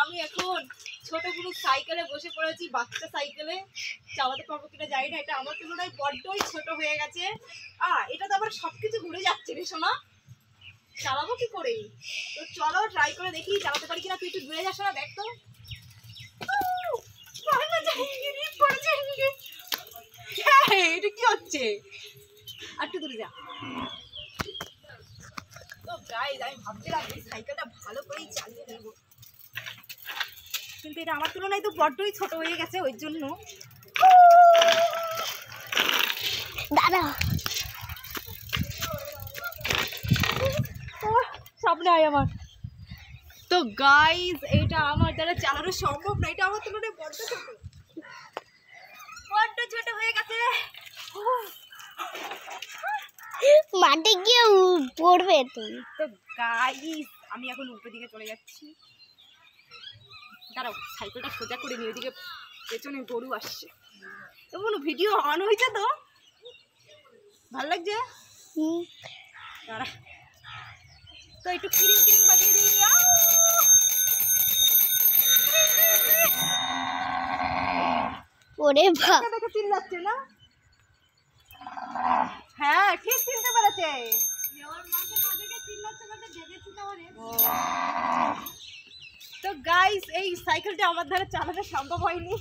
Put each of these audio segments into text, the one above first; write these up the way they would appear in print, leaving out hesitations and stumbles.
আমি এখন ছোট কোনো সাইকেলে বসে পড়েছি, বাচ্চা সাইকেলে। চালাতে পারবো কিনা জানি না, এটা আমার তুলনায় বড্ডই ছোট হয়ে গেছে। এটা তো আবার সবকিছু ঘুরে যাচ্ছে রে সোনা, চালাবো কি করে? তো চলো ট্রাই করে দেখি চালাতে পারি কিনা। তুই একটু ঘুরে যাস না, দেখ তো। এটা কি হচ্ছে? আর একটু দূরে যা। তো গাইস, আমি ভাবছিলাম এই সাইকেলটা ভালো করেই চালিয়ে নেব, কিন্তু এটা আমার তুলনায় তো বড্ডই ছোট হয়ে গেছে, ওই জন্য। দাদা সামনে আয় আমার। তো গাইস, এটা আমার দ্বারা চালানো সম্ভব না, এটা আমার তুলনায় বড্ড ছোট হয়ে গেছে। মাঠে গিয়ে পড়বে তুমি। তো গাইস, আমি এখন উপরের দিকে চলে যাচ্ছি। দাঁড়াও, সাইকেলটা সোজা করে নিয়ে, ওইদিকে পেছনে গরু আসছে। এমন ভিডিও অন হয়েছে তো, ভালো লাগছে। দাঁড়া, তো একটু কিরিং কিরিং বাজিয়ে দিই। ওরে বাবা, দেখে চিল্লাচ্ছে না? হ্যাঁ, ঠিক চিনতে পেরেছে। তো গাইস, এই সাইকেলটা আমার দ্বারা চালানো সম্ভব হয়নি।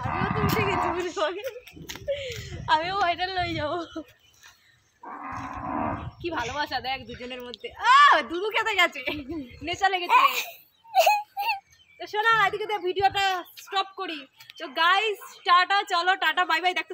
আমিও তো উঠে গেছি, আমিও ভাইরাল হয়ে যাবো। কি ভালোবাসা দেখ দুজনের মধ্যে। দুদু খেতে গেছে, নেশা লেগেছে। তো শোনা, এদিকে ভিডিওটা স্টপ করি। তো গাইস, টাটা, চলো টাটা, বাই বাই। দেখতো